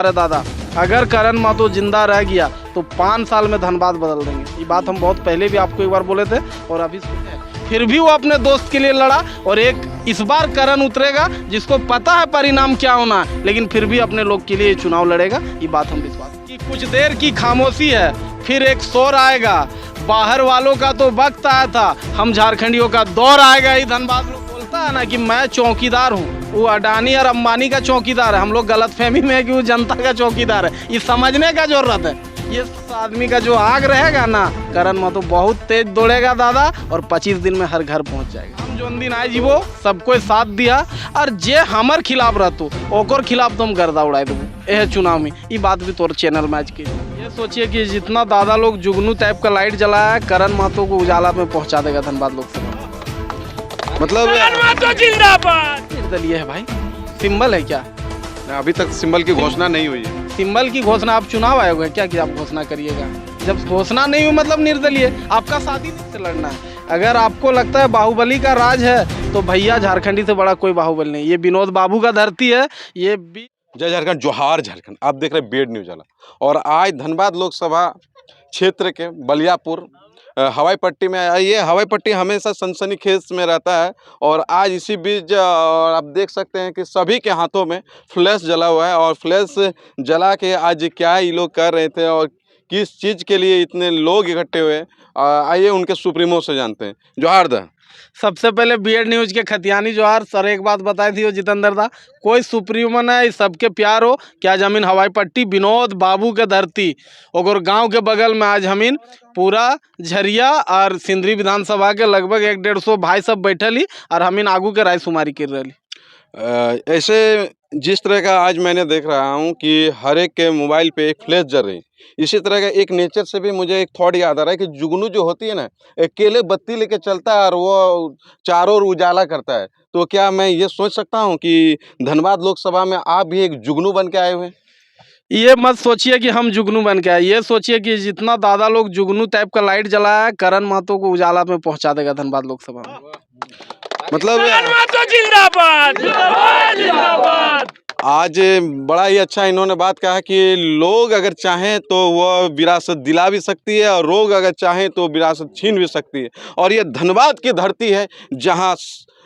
अरे दादा, अगर करण महतो जिंदा रह गया तो 5 साल में धनबाद बदल देंगे। ये बात हम बहुत पहले भी आपको एक बार बोले थे और अभी सुने। फिर भी वो अपने दोस्त के लिए लड़ा और एक इस बार करण उतरेगा जिसको पता है परिणाम क्या होना है, लेकिन फिर भी अपने लोग के लिए ये चुनाव लड़ेगा। ये बात हम विश्वास कि कुछ देर की खामोशी है, फिर एक शोर आएगा। बाहर वालों का तो वक्त आया था, हम झारखंडियों का दौर आएगा। ही धनबाद लोग बोलता है ना कि मैं चौकीदार हूँ, वो अडानी और अंबानी का चौकीदार है। हम लोग गलतफहमी में है कि वो जनता का चौकीदार है। ये समझने का जरूरत है। ये आदमी का जो आग रहेगा ना, करण महतो बहुत तेज दौड़ेगा दादा, और 25 दिन में हर घर पहुंच जाएगा। हम जो दिन आए जी वो सबको साथ दिया, और जे हमार खिलाफ रहतो ओकर खिलाफ तो हम गर्दा उड़ाए देबो यह चुनाव में। ये बात भी तोर चैनल में आज की। ये सोचिए कि जितना दादा लोग जुगनू टाइप का लाइट जलाया है, करण महतो को उजाला में पहुँचा देगा धनबाद लोकसभा। मतलब निर्दलीय है भाई, सिंबल है क्या? अभी तक सिंबल की घोषणा नहीं हुई है। सिंबल की घोषणा आप चुनाव आयोग है क्या कि आप घोषणा करिएगा? जब घोषणा नहीं हुई मतलब निर्दलीय। आपका शादी से लड़ना है। अगर आपको लगता है बाहुबली का राज है तो भैया झारखंडी से बड़ा कोई बाहुबली नहीं। ये विनोद बाबू का धरती है। ये भी जय झारखंड, जोहार झारखंड। आप देख रहे हैं बेड न्यूज वाला। और आज धनबाद लोकसभा क्षेत्र के बलियापुर हवाई पट्टी में ये हवाई पट्टी हमेशा सनसनीखेज में रहता है। और आज इसी बीच आप देख सकते हैं कि सभी के हाथों में फ्लैश जला हुआ है। और फ्लैश जला के आज क्या ये लोग कर रहे थे और किस चीज़ के लिए इतने लोग इकट्ठे हुए, आइए उनके सुप्रीमो से जानते हैं। जोहार दा। सबसे पहले बीएड न्यूज के खतियानी जोहार। सर एक बात बताई थी वो जितेंद्र दा, कोई सुप्रीमो है, सबके प्यार हो। क्या जमीन हवाई पट्टी विनोद बाबू के धरती और गांव के बगल में आज जमीन पूरा झरिया और सिंदरी विधानसभा के लगभग 100-150 भाई सब बैठल ही और हमीन आगू के रायशुमारी कर रही। ऐसे जिस तरह का आज मैंने देख रहा हूँ कि हर एक के मोबाइल पे एक फ्लैश जल रही, इसी तरह का एक नेचर से भी मुझे एक थॉट याद आ रहा है कि जुगनू जो होती है ना, अकेले बत्ती लेके चलता है और वो चारों ओर उजाला करता है। तो क्या मैं ये सोच सकता हूँ कि धनबाद लोकसभा में आप भी एक जुगनू बन के आए हुए हैं? ये मत सोचिए कि हम जुगनू बन के आए। ये सोचिए कि जितना दादा लोग जुगनू टाइप का लाइट जलाया है, करण महतो को उजाला में पहुंचा देगा धनबाद लोकसभा में। मतलब आज बड़ा ही अच्छा इन्होंने बात कहा कि लोग अगर चाहें तो वह विरासत दिला भी सकती है और लोग अगर चाहें तो विरासत छीन भी सकती है। और ये धनबाद की धरती है जहां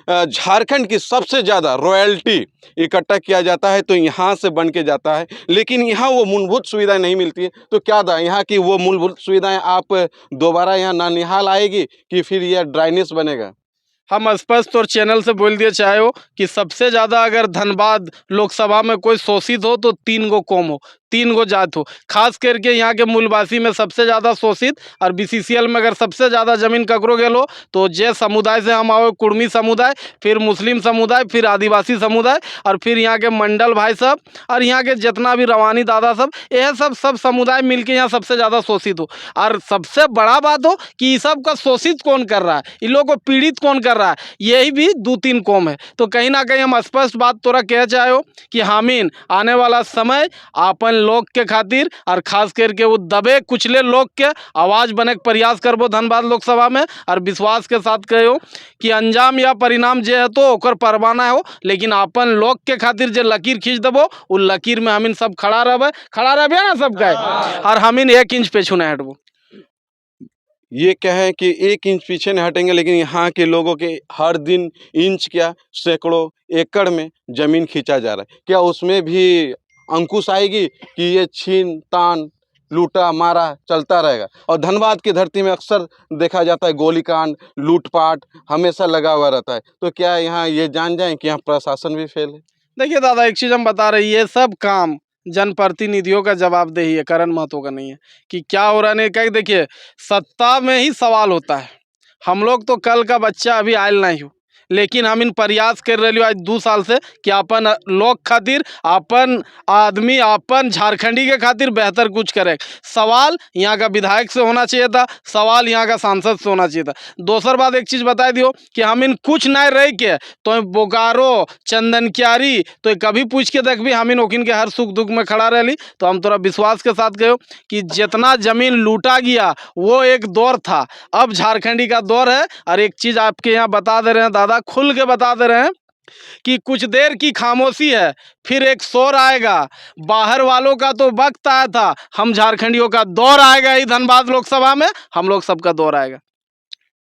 झारखंड की सबसे ज़्यादा रॉयल्टी इकट्ठा किया जाता है, तो यहाँ से बन के जाता है। लेकिन यहाँ वो मूलभूत सुविधाएं नहीं मिलती है। तो क्या था यहाँ की वो मूलभूत सुविधाएं आप दोबारा यहाँ ननिहाल आएगी कि फिर यह ड्राइनेस बनेगा? हम स्पष्ट और चैनल से बोल दिए चाहे हो कि सबसे ज़्यादा अगर धनबाद लोकसभा में कोई शोषित हो तो 3 गो कौम हो, 3 गो जात हो। खास करके यहाँ के मूलवासी में सबसे ज़्यादा शोषित और बीसीसीएल में अगर सबसे ज़्यादा ज़मीन ककरो गेलो तो जे समुदाय से हम आओ, कुर्मी समुदाय, फिर मुस्लिम समुदाय, फिर आदिवासी समुदाय, और फिर यहाँ के मंडल भाई सब और यहाँ के जितना भी रवानी दादा सब, यह सब समुदाय मिलके यहाँ सबसे ज़्यादा शोषित हो। और सबसे बड़ा बात हो कि ये सब का शोषित कौन कर रहा है, इन लोगों को पीड़ित कौन कर रहा है, यही भी 2-3 कौम है। तो कहीं ना कहीं हम स्पष्ट बात तोरा कह चाहे हो कि हामीन आने वाला समय अपन लोग के खातिर और खास करके वो दबे कुचले लोग के आवाज़ बने के प्रयास करबो धनबाद लोकसभा में। और विश्वास के साथ कहो कि अंजाम या परिणाम जे है तो ओकर परवाना हो, लेकिन अपन लोग के खातिर जे लकीर खींच देबो उ लकीर में हमीन सब खड़ा रहबे ना सब गए, और हमीन 1 इंच पीछे नहीं हटबो। ये कहें कि 1 इंच पीछे नहीं हटेंगे, लेकिन यहाँ के लोगों के हर दिन इंच क्या सैकड़ों एकड़ में ज़मीन खींचा जा रहा है। क्या उसमें भी अंकुश आएगी कि ये छीन तान लूटा मारा चलता रहेगा? और धनबाद की धरती में अक्सर देखा जाता है गोलीकांड लूटपाट हमेशा लगा हुआ रहता है। तो क्या यहाँ ये जान जाएं कि यहाँ प्रशासन भी फेल है? देखिए दादा, एक चीज़ हम बता रहे, ये सब काम जनप्रतिनिधियों का जवाबदेही है, करण महतो का नहीं है कि क्या हो रहा नहीं। कहीं देखिए सत्ता में ही सवाल होता है। हम लोग तो कल का बच्चा अभी आयल नहीं हो, लेकिन हम इन प्रयास कर रहे आज 2 साल से कि अपन लोग खातिर, अपन आदमी, अपन झारखंडी के खातिर बेहतर कुछ करे। सवाल यहाँ का विधायक से होना चाहिए था, सवाल यहाँ का सांसद से होना चाहिए था। दूसर बात एक चीज़ बता दियो कि हम इन कुछ नहीं रह के तो बोकारो चंदन क्यारी तो कभी पूछ के देख भी हम इन ओकिन के हर सुख दुख में खड़ा रही। तो हम तोरा विश्वास के साथ कहो कि जितना जमीन लूटा गया वो एक दौर था, अब झारखंडी का दौर है। और एक चीज़ आपके यहाँ बता दे रहे हैं दादा, खुल के बता दे रहे हैं कि कुछ देर की खामोशी है, फिर एक शोर आएगा। बाहर वालों का तो वक्त आया था, हम झारखंडियों का दौर आएगा। ही धनबाद लोकसभा में हम लोग सबका दौर आएगा।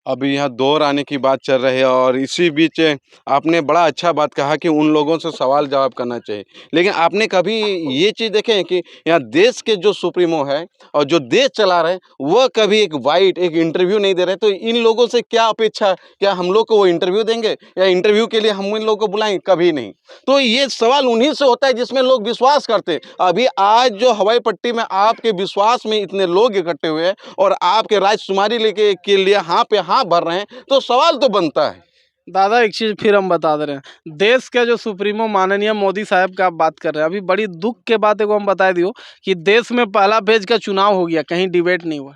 अभी यहाँ दौर आने की बात चल रही है और इसी बीच आपने बड़ा अच्छा बात कहा कि उन लोगों से सवाल जवाब करना चाहिए। लेकिन आपने कभी ये चीज़ देखे हैं कि यहाँ देश के जो सुप्रीमो है और जो देश चला रहे हैं वह कभी एक इंटरव्यू नहीं दे रहे, तो इन लोगों से क्या अपेक्षा? क्या हम लोग को वो इंटरव्यू देंगे या इंटरव्यू के लिए हम इन लोगों को बुलाएंगे? कभी नहीं। तो ये सवाल उन्हीं से होता है जिसमें लोग विश्वास करते हैं। अभी आज जो हवाई पट्टी में आपके विश्वास में इतने लोग इकट्ठे हुए हैं और आपके राजकुमारी लेके के लिए हाँ पे हाँ भर रहे हैं, तो सवाल तो बनता है। दादा एक चीज़ फिर हम बता दे रहे हैं, देश के जो सुप्रीमो माननीय मोदी साहब का आप बात कर रहे हैं, अभी बड़ी दुख के बात है को हम बता दियो कि देश में पहला फेज का चुनाव हो गया, कहीं डिबेट नहीं हुआ।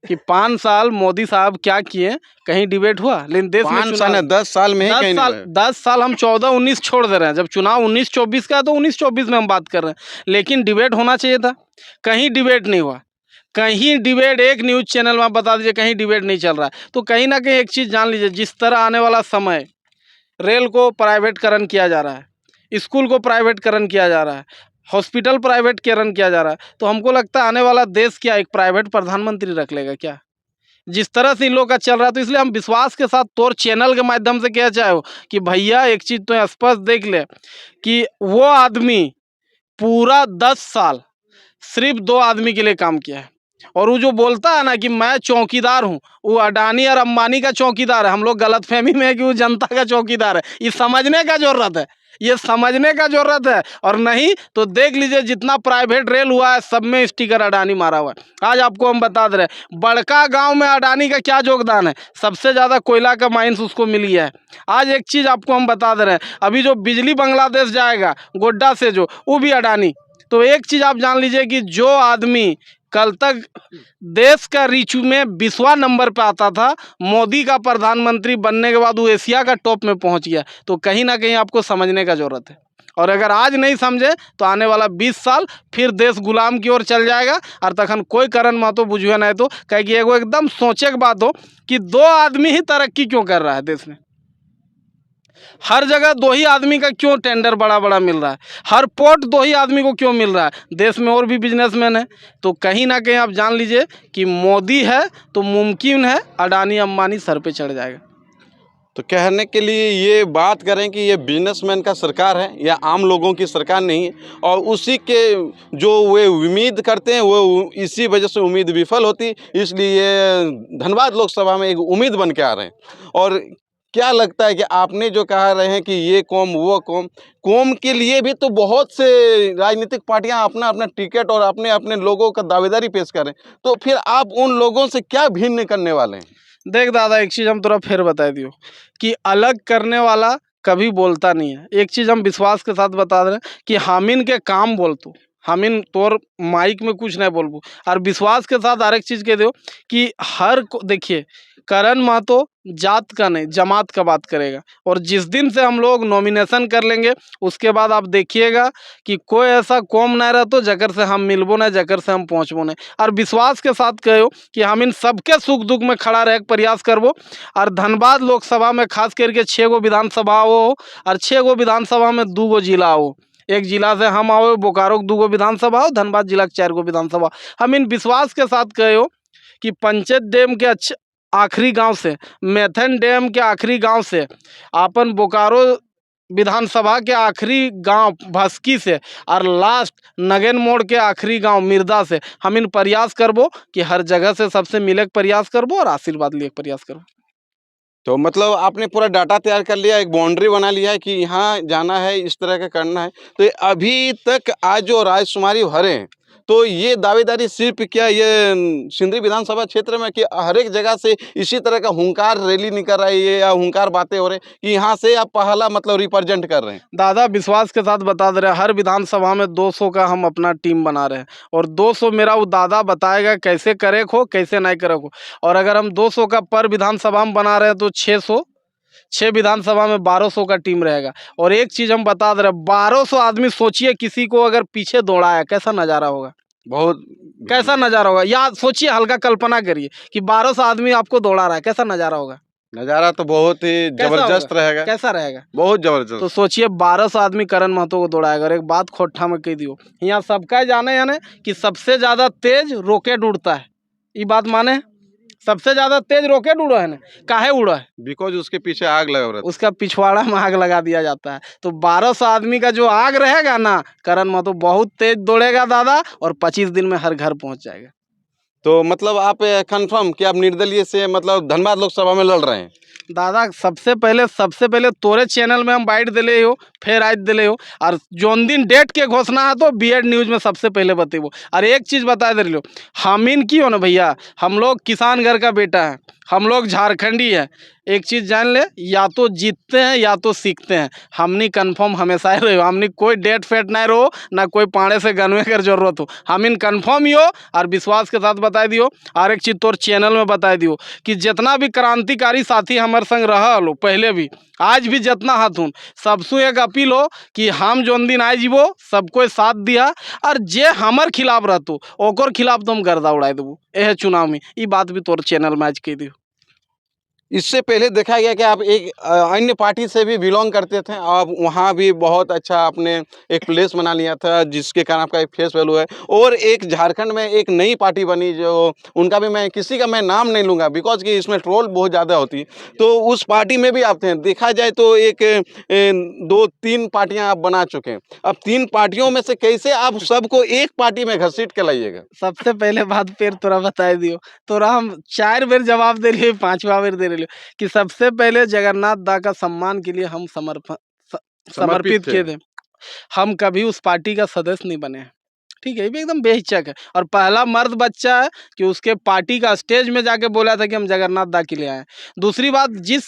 कि 5 साल मोदी साहब क्या किए, कहीं डिबेट हुआ? लेकिन देश में 5 साल 10 साल में ही कहीं नहीं हुआ। 10 साल हम 14-19 छोड़ दे रहे हैं। जब चुनाव 19-24 का है तो 19-24 में हम बात कर रहे हैं, लेकिन डिबेट होना चाहिए था, कहीं डिबेट नहीं हुआ। कहीं डिबेट एक न्यूज़ चैनल में आप बता दीजिए कहीं डिबेट नहीं चल रहा है। तो कहीं ना कहीं एक चीज़ जान लीजिए, जिस तरह आने वाला समय रेल को प्राइवेटकरण किया जा रहा है, स्कूल को प्राइवेटकरण किया जा रहा है, हॉस्पिटल प्राइवेटकरण किया जा रहा है, तो हमको लगता है आने वाला देश क्या एक प्राइवेट प्रधानमंत्री रख लेगा क्या? जिस तरह से इन लोग का चल रहा है, तो इसलिए हम विश्वास के साथ तौर चैनल के माध्यम से कह चाहे हो कि भैया एक चीज़ तो स्पष्ट देख ले कि वो आदमी पूरा 10 साल सिर्फ 2 आदमी के लिए काम किया है। और वो जो बोलता है ना कि मैं चौकीदार हूँ, वो अडानी और अंबानी का चौकीदार है। हम लोग गलतफहमी में है कि वो जनता का चौकीदार है। ये समझने का ज़रूरत है, ये समझने का ज़रूरत है। और नहीं तो देख लीजिए जितना प्राइवेट रेल हुआ है सब में स्टिकर अडानी मारा हुआ है। आज आपको हम बता दे रहे हैं बड़का गांव में अडानी का क्या योगदान है, सबसे ज़्यादा कोयला का माइंस उसको मिल गया है। आज एक चीज़ आपको हम बता दे रहे हैं, अभी जो बिजली बांग्लादेश जाएगा गोड्डा से जो, वो भी अडानी। तो एक चीज़ आप जान लीजिए कि जो आदमी कल तक देश का रीचू में 20वां नंबर पे आता था, मोदी का प्रधानमंत्री बनने के बाद वो एशिया का टॉप में पहुंच गया। तो कहीं ना कहीं आपको समझने का ज़रूरत है। और अगर आज नहीं समझे तो आने वाला 20 साल फिर देश गुलाम की ओर चल जाएगा। और तखन कोई करण महतो बुझुए नहीं तो कहे कि एगो एकदम सोचे के बात हो कि 2 आदमी ही तरक्की क्यों कर रहा है देश में। हर जगह 2 ही आदमी का क्यों टेंडर बड़ा बड़ा मिल रहा है, हर पोर्ट 2 ही आदमी को क्यों मिल रहा है? देश में और भी बिजनेसमैन है। तो कहीं ना कहीं आप जान लीजिए कि मोदी है तो मुमकिन है अडानी अंबानी सर पे चढ़ जाएगा। तो कहने के लिए ये बात करें कि ये बिजनेसमैन का सरकार है या आम लोगों की सरकार नहीं है, और उसी के जो वे उम्मीद करते हैं वो इसी वजह से उम्मीद विफल होती, इसलिए धनबाद लोकसभा में एक उम्मीद बन के आ रहे हैं। और क्या लगता है कि आपने जो कहा रहे हैं कि ये कौम वो कौम के लिए भी तो बहुत से राजनीतिक पार्टियां अपना अपना टिकट और अपने अपने लोगों का दावेदारी पेश कर रहे हैं, तो फिर आप उन लोगों से क्या भिन्न करने वाले हैं? देख दादा एक चीज़ हम थोड़ा फिर बता दियो कि अलग करने वाला कभी बोलता नहीं है। एक चीज़ हम विश्वास के साथ बता रहे हैं कि हामिन के काम बोल तू, हामिन तोर माइक में कुछ नहीं बोलबू। और विश्वास के साथ हर एक चीज़ कह दो कि हर को देखिए करण महतो जात का नहीं जमात का बात करेगा। और जिस दिन से हम लोग नॉमिनेशन कर लेंगे उसके बाद आप देखिएगा कि कोई ऐसा कौम नहीं रहता जकर से हम मिलबो नहीं, जकर से हम पहुँचबो नहीं। और विश्वास के साथ कहो कि हम इन सबके सुख दुख में खड़ा रहे प्रयास करबो। और धनबाद लोकसभा में खास करके 6 गो विधानसभा हो और 6 गो विधानसभा में 2 गो जिला हो। एक जिला से हम आओ बोकारो के 2 गो विधानसभा हो, धनबाद जिला के 4 गो विधानसभा। हम इन विश्वास के साथ कहो कि पंचायत डैम के आखिरी गांव से, मैथन डैम के आखिरी गांव से, अपन बोकारो विधानसभा के आखिरी गांव भस्की से और लास्ट नगेन मोड़ के आखिरी गांव मिर्दा से हम इन प्रयास करबो कि हर जगह से सबसे मिले के प्रयास करबो और आशीर्वाद लिए के प्रयास करबो। तो मतलब आपने पूरा डाटा तैयार कर लिया, एक बाउंड्री बना लिया है कि यहाँ जाना है, इस तरह का करना है। तो अभी तक आज जो राजकुमारी भरे हैं, तो ये दावेदारी सिर्फ क्या ये सिंदरी विधानसभा क्षेत्र में कि हर एक जगह से इसी तरह का हुंकार रैली निकल रही है या हुंकार बातें हो रही कि यहाँ से आप पहला मतलब रिप्रेजेंट कर रहे हैं? दादा विश्वास के साथ बता दे रहे हैं हर विधानसभा में 200 का हम अपना टीम बना रहे हैं। और 200 मेरा वो दादा बताएगा कैसे करे हो कैसे नहीं करे हो। और अगर हम 200 का पर विधानसभा में बना रहे हैं तो 6 विधानसभा में 1200 का टीम रहेगा। और एक चीज़ हम बता दे रहे हैं 1200 आदमी, सोचिए किसी को अगर पीछे दौड़ा है कैसा नज़ारा होगा, बहुत कैसा नज़ारा होगा। या सोचिए हल्का कल्पना करिए कि 1200 आदमी आपको दौड़ा रहा है, कैसा नज़ारा होगा। नज़ारा तो बहुत ही कैसा जबरदस्त होगा? रहेगा, कैसा रहेगा? बहुत जबरदस्त। तो सोचिए 1200 आदमी करण महतो को दौड़ाएगा। और एक बात खोट्ठा में कह दियो, यहाँ सबका जाने याने कि सबसे ज्यादा तेज रॉकेट उड़ता है। ये बात माने, सबसे ज्यादा तेज रॉकेट उड़ा है ना, काहे उड़ा है? बिकॉज उसके पीछे आग लगा रहता उसका पिछवाड़ा में आग लगा दिया जाता है। तो 1200 आदमी का जो आग रहेगा ना, करण महतो बहुत तेज दौड़ेगा दादा, और 25 दिन में हर घर पहुंच जाएगा। है। तो मतलब आप कंफर्म कि आप निर्दलीय से मतलब धनबाद लोकसभा में लड़ रहे हैं? दादा सबसे पहले तोरे चैनल में हम बाइट दिले हो, फिर आज दिले हो, और जोन दिन डेट के घोषणा है तो बीएड न्यूज में सबसे पहले बतेबो। और एक चीज़ बता दे रही हो, हामिन की हो ना भैया, हम लोग किसान घर का बेटा है, हम लोग झारखंडी है। एक चीज़ जान ले, या तो जीतते हैं या तो सीखते हैं। हमनी कन्फर्म हमेशा ही रहो, हमनी कोई डेट फेट नहीं रहो, ना कोई पाड़े से गनवे कर जरूरत हो। हमिन कन्फर्म ही हो और विश्वास के साथ बता दियो। और एक चीज़ तोर चैनल में बता दियो कि जितना भी क्रांतिकारी साथी हमारे संग रहा लो पहले भी, आज भी जितना हथुन, सबसे एक अपील हो कि हम जोन दिन आए जीवो सबको साथ दिया, और जे हमर खिलाफ रहतो ओकर खिलाफ तो हम गर्दा उड़ा देबो यह चुनाव में। ये बात भी तोर चैनल में आज कह दियो। इससे पहले देखा गया कि आप एक अन्य पार्टी से भी बिलोंग करते थे, आप वहाँ भी बहुत अच्छा आपने एक प्लेस बना लिया था जिसके कारण आपका एक फेस वैल्यू है। और एक झारखंड में एक नई पार्टी बनी जो उनका भी मैं किसी का मैं नाम नहीं लूँगा बिकॉज कि इसमें ट्रोल बहुत ज़्यादा होती है, तो उस पार्टी में भी आप थे। देखा जाए तो एक 2-3 पार्टियाँ आप बना चुके हैं। अब 3 पार्टियों में से कैसे आप सबको एक पार्टी में घसीट के लाइएगा? सबसे पहले बात फिर तोरा बता दियो, तोरा हम 4 बेर जवाब दे रही, 5वां बेर दे रही कि सबसे पहले जगन्नाथ दा का सम्मान के लिए हम समर्पित किए थे। हम कभी उस पार्टी का सदस्य नहीं बने हैं, ठीक है, ये भी एकदम बेहिचक है। और पहला मर्द बच्चा है कि उसके पार्टी का स्टेज में जाके बोला था कि हम जगन्नाथ दा के लिए आए। दूसरी बात, जिस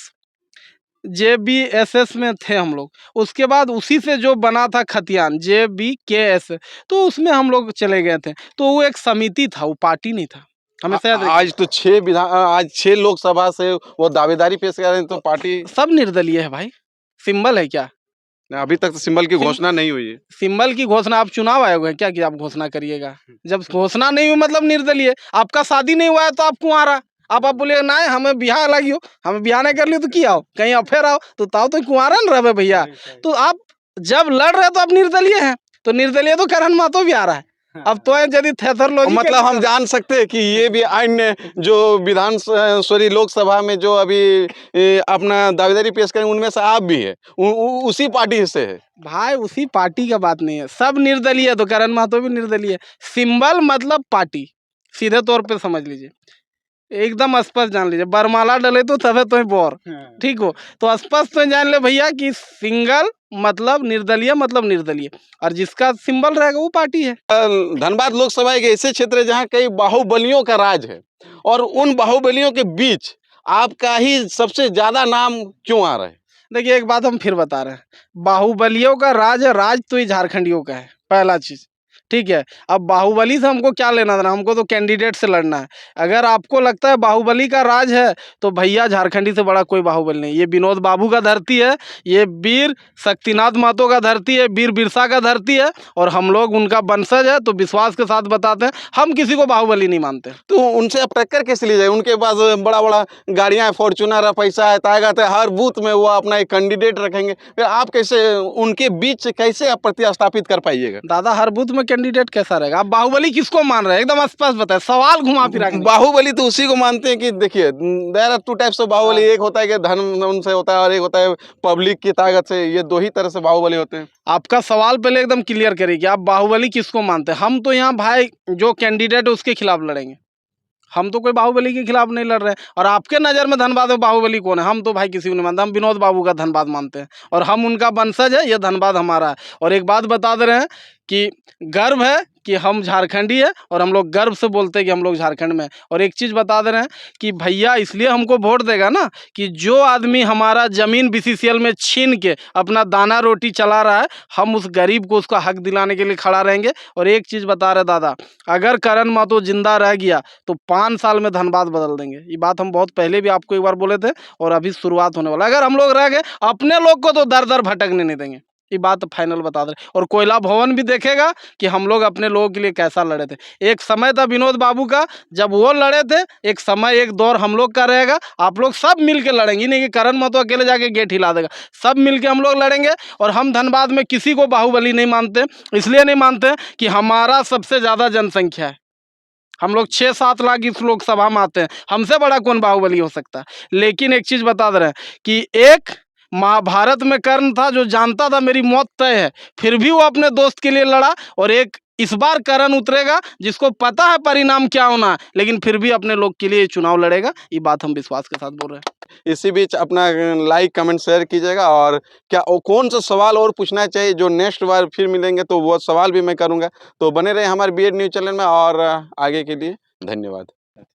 JBSS में थे हम लोग, उसके बाद उसी से जो बना था खतियान JBKS, तो उसमें हम लोग चले गए थे। तो वो एक समिति था, वो पार्टी नहीं था। हमें शायद आज तो 6 लोकसभा से वो दावेदारी पेश कर रहे हैं, तो पार्टी सब निर्दलीय है भाई। सिंबल है क्या? अभी तक तो सिंबल की घोषणा नहीं हुई है। सिंबल की घोषणा आप चुनाव आयोग है क्या कि आप घोषणा करिएगा? जब घोषणा नहीं हुई मतलब निर्दलीय। आपका शादी नहीं हुआ है तो आप कुंवारा, आप बोलिए ना हमें ब्याह लगी हो, हमें ब्याह नहीं कर लियो तो क्या आओ, कहीं अफेयर आओ, तो ताओ तो कुंवारा न रहे भैया। तो आप जब लड़ रहे तो आप निर्दलीय हैं, तो निर्दलीय तो करण महतो भी आ रहा है। अब तो यदि थेथरलॉजी मतलब हम जान सकते हैं कि ये भी अन्य जो लोकसभा में जो अभी अपना दावेदारी पेश करें उनमें से आप भी है, उसी पार्टी से है भाई। उसी पार्टी का बात नहीं है, सब निर्दलीय है, तो करण महतो भी निर्दलीय है। सिंबल मतलब पार्टी, सीधे तौर पे समझ लीजिए, एकदम स्पष्ट जान लीजिए। बरमाला डले तो तबे तो बोर, ठीक हो, तो स्पष्ट तो जान ले भैया कि सिंगल मतलब निर्दलीय, मतलब निर्दलीय, और जिसका सिंबल रहेगा वो पार्टी है। धनबाद लोकसभा एक ऐसे क्षेत्र है जहाँ कई बाहुबलियों का राज है, और उन बाहुबलियों के बीच आपका ही सबसे ज्यादा नाम क्यों आ रहा है? देखिए एक बात हम फिर बता रहे हैं, बाहुबलियों का राज है, राज तो ये झारखंडियों का है, पहला चीज, ठीक है। अब बाहुबली से हमको क्या लेना देना, हमको तो कैंडिडेट से लड़ना है। अगर आपको लगता है बाहुबली का राज है तो भैया झारखंडी से बड़ा कोई बाहुबली नहीं। ये विनोद बाबू का धरती है, ये वीर शक्तिनाथ महतो का धरती है, वीर बिरसा का धरती है, और हम लोग उनका वंशज है। तो विश्वास के साथ बताते हैं, हम किसी को बाहुबली नहीं मानते। तो उनसे आप टक्कर कैसे ली जाए? उनके पास बड़ा बड़ा गाड़ियां हैं, फॉर्चूनर है, पैसा है, ताकत है, हर बूथ में वो अपना एक कैंडिडेट रखेंगे, फिर आप कैसे उनके बीच कैसे आप प्रतिस्थापित कर पाइएगा? दादा हर बूथ में कैंडिडेट कैसा रहेगा? आप बाहुबली किसको मान रहे हैं, एकदम स्पष्ट बताए, सवाल घुमा फिरा के नहीं। बाहुबली तो उसी को मानते हैं कि देखिए there are 2 types of Baahubali, एक होता है कि धन उनसे होता है और एक होता है पब्लिक की ताकत से। ये 2 ही तरह से बाहुबली होते हैं। आपका सवाल पहले एकदम क्लियर करिए कि आप बाहुबली किसको मानते हैं। हम तो यहाँ भाई जो कैंडिडेट है उसके खिलाफ लड़ेंगे, हम तो कोई बाहुबली के खिलाफ नहीं लड़ रहे हैं। और आपके नज़र में धनबाद में बाहुबली कौन है? हम तो भाई किसी को नहीं मानते, हम विनोद बाबू का धनबाद मानते हैं, और हम उनका वंशज है, ये धनबाद हमारा है। और एक बात बता दे रहे हैं कि गर्व है कि हम झारखंडी है, और हम लोग गर्व से बोलते हैं कि हम लोग झारखंड में। और एक चीज़ बता दे रहे हैं कि भैया इसलिए हमको वोट देगा ना कि जो आदमी हमारा ज़मीन BCCL में छीन के अपना दाना रोटी चला रहा है, हम उस गरीब को उसका हक दिलाने के लिए खड़ा रहेंगे। और एक चीज़ बता रहे दादा, अगर करण महतो जिंदा रह गया तो 5 साल में धनबाद बदल देंगे। ये बात हम बहुत पहले भी आपको एक बार बोले थे, और अभी शुरुआत होने वाला। अगर हम लोग रह गए, अपने लोग को तो दर दर भटकने नहीं देंगे, ये बात फाइनल बता दे। और कोयला भवन भी देखेगा कि हम लोग अपने लोगों के लिए कैसा लड़े थे। एक समय था विनोद बाबू का, जब वो लड़े थे, एक समय एक दौर हम लोग का रहेगा। आप लोग सब मिल के लड़ेंगे, नहीं कि करण महतो अकेले जाके गेट हिला देगा। सब मिल के हम लोग लड़ेंगे। और हम धनबाद में किसी को बाहुबली नहीं मानते, इसलिए नहीं मानते कि हमारा सबसे ज़्यादा जनसंख्या है। हम लोग 6-7 लाख इस लोकसभा में आते हैं, हमसे बड़ा कौन बाहुबली हो सकता है। लेकिन एक चीज़ बता दे रहे हैं कि एक महाभारत में कर्ण था जो जानता था मेरी मौत तय है, फिर भी वो अपने दोस्त के लिए लड़ा। और एक इस बार करण उतरेगा जिसको पता है परिणाम क्या होना है, लेकिन फिर भी अपने लोग के लिए ये चुनाव लड़ेगा। ये बात हम विश्वास के साथ बोल रहे हैं। इसी बीच अपना लाइक कमेंट शेयर कीजिएगा, और क्या कौन सा सवाल और पूछना चाहिए जो नेक्स्ट बार फिर मिलेंगे तो वो सवाल भी मैं करूँगा। तो बने रहे हमारे BED न्यूज़ चैनल में, और आगे के लिए धन्यवाद।